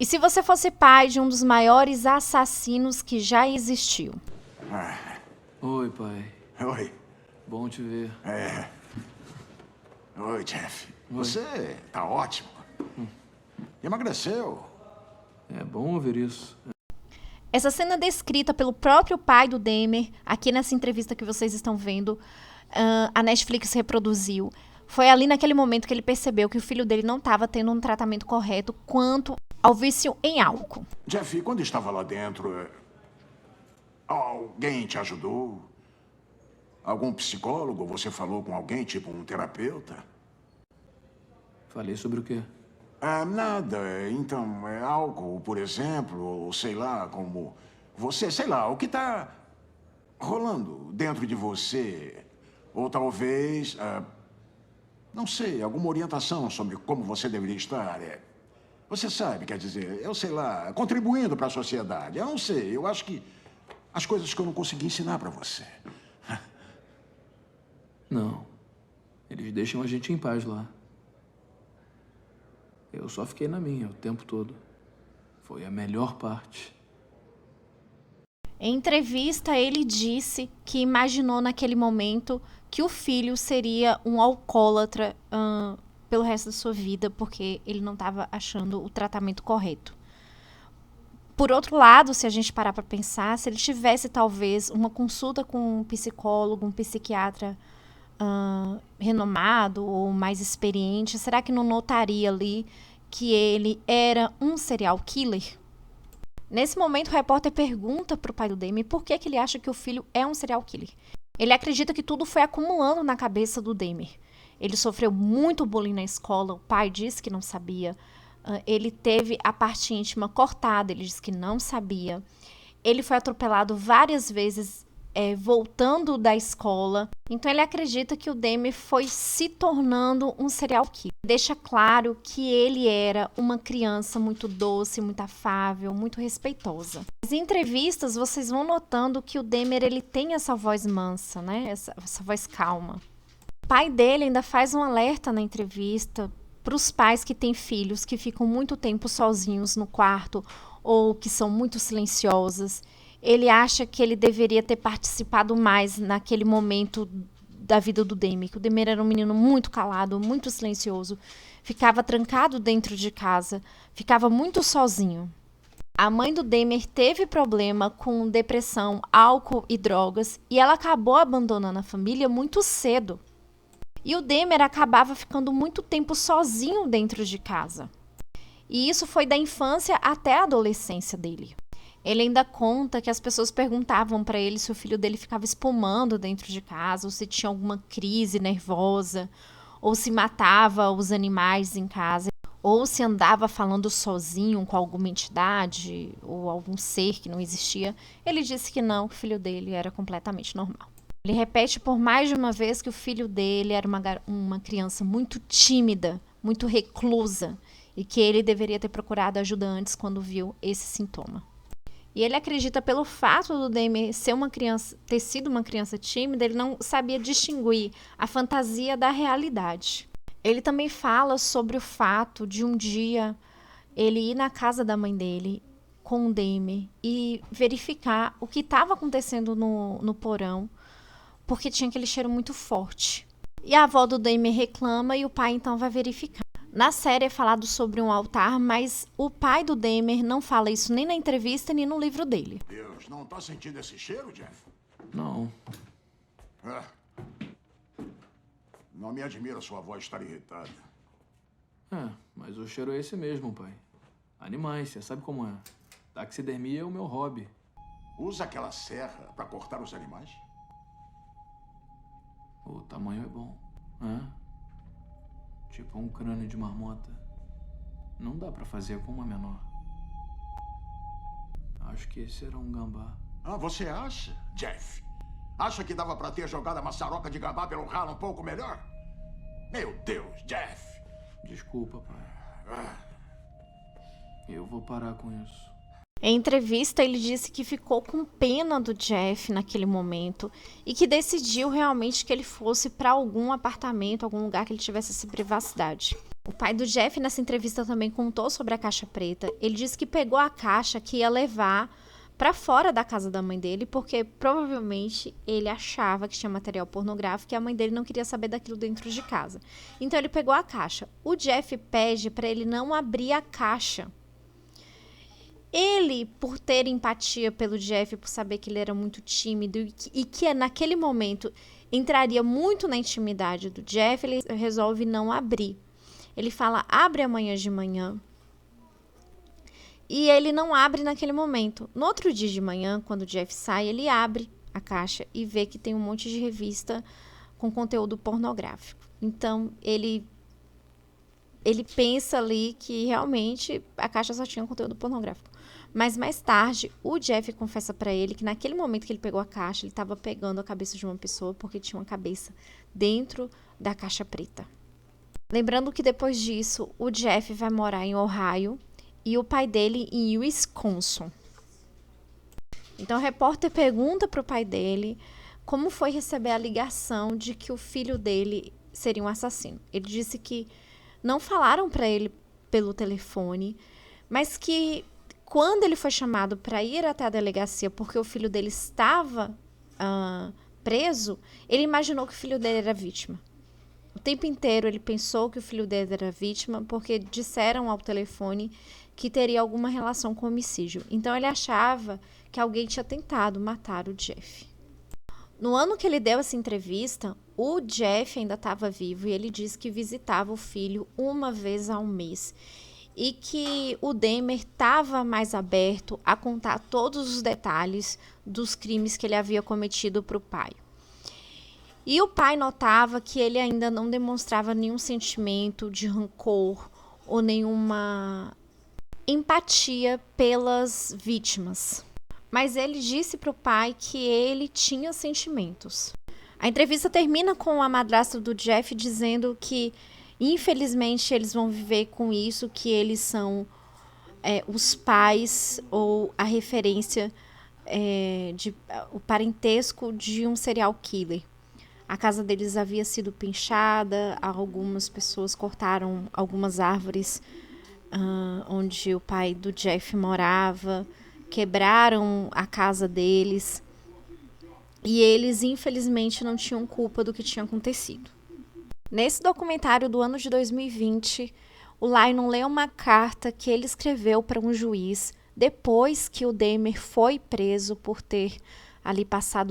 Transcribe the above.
E se você fosse pai de um dos maiores assassinos que já existiu? Oi, pai. Oi. Bom te ver. Oi, Jeff. Você tá ótimo. Emagreceu. É bom ouvir isso. Essa cena descrita pelo próprio pai do Dahmer, aqui nessa entrevista que vocês estão vendo, a Netflix reproduziu. Foi ali naquele momento que ele percebeu que o filho dele não estava tendo um tratamento correto quanto ao vício em álcool. Jeff, quando estava lá dentro, alguém te ajudou? Algum psicólogo? Você falou com alguém, tipo um terapeuta? Falei sobre o quê? Nada. Então, álcool, por exemplo, ou sei lá, como você, sei lá, o que tá rolando dentro de você. Ou talvez, não sei, alguma orientação sobre como você deveria estar. Você sabe, quer dizer, eu sei lá, contribuindo para a sociedade. Eu não sei, eu acho que as coisas que eu não consegui ensinar para você. Não. Eles deixam a gente em paz lá. Eu só fiquei na minha o tempo todo. Foi a melhor parte. Em entrevista, ele disse que imaginou naquele momento que o filho seria um alcoólatra pelo resto da sua vida, porque ele não estava achando o tratamento correto. Por outro lado, se a gente parar para pensar, se ele tivesse talvez uma consulta com um psicólogo, um psiquiatra renomado ou mais experiente, será que não notaria ali que ele era um serial killer? Nesse momento, o repórter pergunta para o pai do Dahmer por que ele acha que o filho é um serial killer. Ele acredita que tudo foi acumulando na cabeça do Dahmer. Ele sofreu muito bullying na escola, o pai disse que não sabia. Ele teve a parte íntima cortada, ele disse que não sabia. Ele foi atropelado várias vezes voltando da escola. Então ele acredita que o Dahmer foi se tornando um serial killer. Deixa claro que ele era uma criança muito doce, muito afável, muito respeitosa. Nas entrevistas vocês vão notando que o Dahmer ele tem essa voz mansa, né? Essa voz calma. O pai dele ainda faz um alerta na entrevista para os pais que têm filhos que ficam muito tempo sozinhos no quarto ou que são muito silenciosas. Ele acha que ele deveria ter participado mais naquele momento da vida do Dahmer, que o Dahmer era um menino muito calado, muito silencioso, ficava trancado dentro de casa, ficava muito sozinho. A mãe do Dahmer teve problema com depressão, álcool e drogas, e ela acabou abandonando a família muito cedo. E o Dahmer acabava ficando muito tempo sozinho dentro de casa. E isso foi da infância até a adolescência dele. Ele ainda conta que as pessoas perguntavam para ele se o filho dele ficava espumando dentro de casa, ou se tinha alguma crise nervosa, ou se matava os animais em casa, ou se andava falando sozinho com alguma entidade ou algum ser que não existia. Ele disse que não, que o filho dele era completamente normal. Ele repete por mais de uma vez que o filho dele era uma criança muito tímida, muito reclusa, e que ele deveria ter procurado ajuda antes quando viu esse sintoma. E ele acredita, pelo fato do Dahmer ter sido uma criança tímida, ele não sabia distinguir a fantasia da realidade. Ele também fala sobre o fato de um dia ele ir na casa da mãe dele com o Dahmer e verificar o que estava acontecendo no porão, porque tinha aquele cheiro muito forte. E a avó do Dahmer reclama e o pai então vai verificar. Na série é falado sobre um altar, mas o pai do Dahmer não fala isso nem na entrevista, nem no livro dele. Deus, não tá sentindo esse cheiro, Jeff? Não. Não me admira sua voz estar irritada. Mas o cheiro é esse mesmo, pai. Animais, você sabe como é. Taxidermia é o meu hobby. Usa aquela serra para cortar os animais? O tamanho é bom. Tipo um crânio de marmota. Não dá pra fazer com uma menor. Acho que esse era um gambá. Você acha, Jeff? Acha que dava pra ter jogado a maçaroca de gambá pelo ralo um pouco melhor? Meu Deus, Jeff! Desculpa, pai. Eu vou parar com isso. Em entrevista, ele disse que ficou com pena do Jeff naquele momento e que decidiu realmente que ele fosse para algum apartamento, algum lugar que ele tivesse essa privacidade. O pai do Jeff, nessa entrevista, também contou sobre a caixa preta. Ele disse que pegou a caixa que ia levar para fora da casa da mãe dele, porque provavelmente ele achava que tinha material pornográfico e a mãe dele não queria saber daquilo dentro de casa. Então ele pegou a caixa. O Jeff pede para ele não abrir a caixa. Ele, por ter empatia pelo Jeff, por saber que ele era muito tímido e que naquele momento entraria muito na intimidade do Jeff, ele resolve não abrir. Ele fala, abre amanhã de manhã. E ele não abre naquele momento. No outro dia de manhã, quando o Jeff sai, ele abre a caixa e vê que tem um monte de revista com conteúdo pornográfico. Então, ele pensa ali que realmente a caixa só tinha conteúdo pornográfico. Mas mais tarde, o Jeff confessa pra ele que naquele momento que ele pegou a caixa, ele estava pegando a cabeça de uma pessoa porque tinha uma cabeça dentro da caixa preta. Lembrando que depois disso, o Jeff vai morar em Ohio e o pai dele em Wisconsin. Então o repórter pergunta para o pai dele como foi receber a ligação de que o filho dele seria um assassino. Ele disse que não falaram para ele pelo telefone, mas que quando ele foi chamado para ir até a delegacia porque o filho dele estava preso, ele imaginou que o filho dele era vítima. O tempo inteiro ele pensou que o filho dele era vítima porque disseram ao telefone que teria alguma relação com homicídio. Então ele achava que alguém tinha tentado matar o Jeff. No ano que ele deu essa entrevista, o Jeff ainda estava vivo e ele disse que visitava o filho uma vez ao mês. E que o Dahmer estava mais aberto a contar todos os detalhes dos crimes que ele havia cometido para o pai. E o pai notava que ele ainda não demonstrava nenhum sentimento de rancor ou nenhuma empatia pelas vítimas. Mas ele disse para o pai que ele tinha sentimentos. A entrevista termina com a madrasta do Jeff dizendo que, infelizmente, eles vão viver com isso, que eles são os pais ou a referência, o parentesco de um serial killer. A casa deles havia sido pinchada, algumas pessoas cortaram algumas árvores onde o pai do Jeff morava, quebraram a casa deles e eles, infelizmente, não tinham culpa do que tinha acontecido. Nesse documentário do ano de 2020, o Lionel lê uma carta que ele escreveu para um juiz depois que o Dahmer foi preso por ter ali passado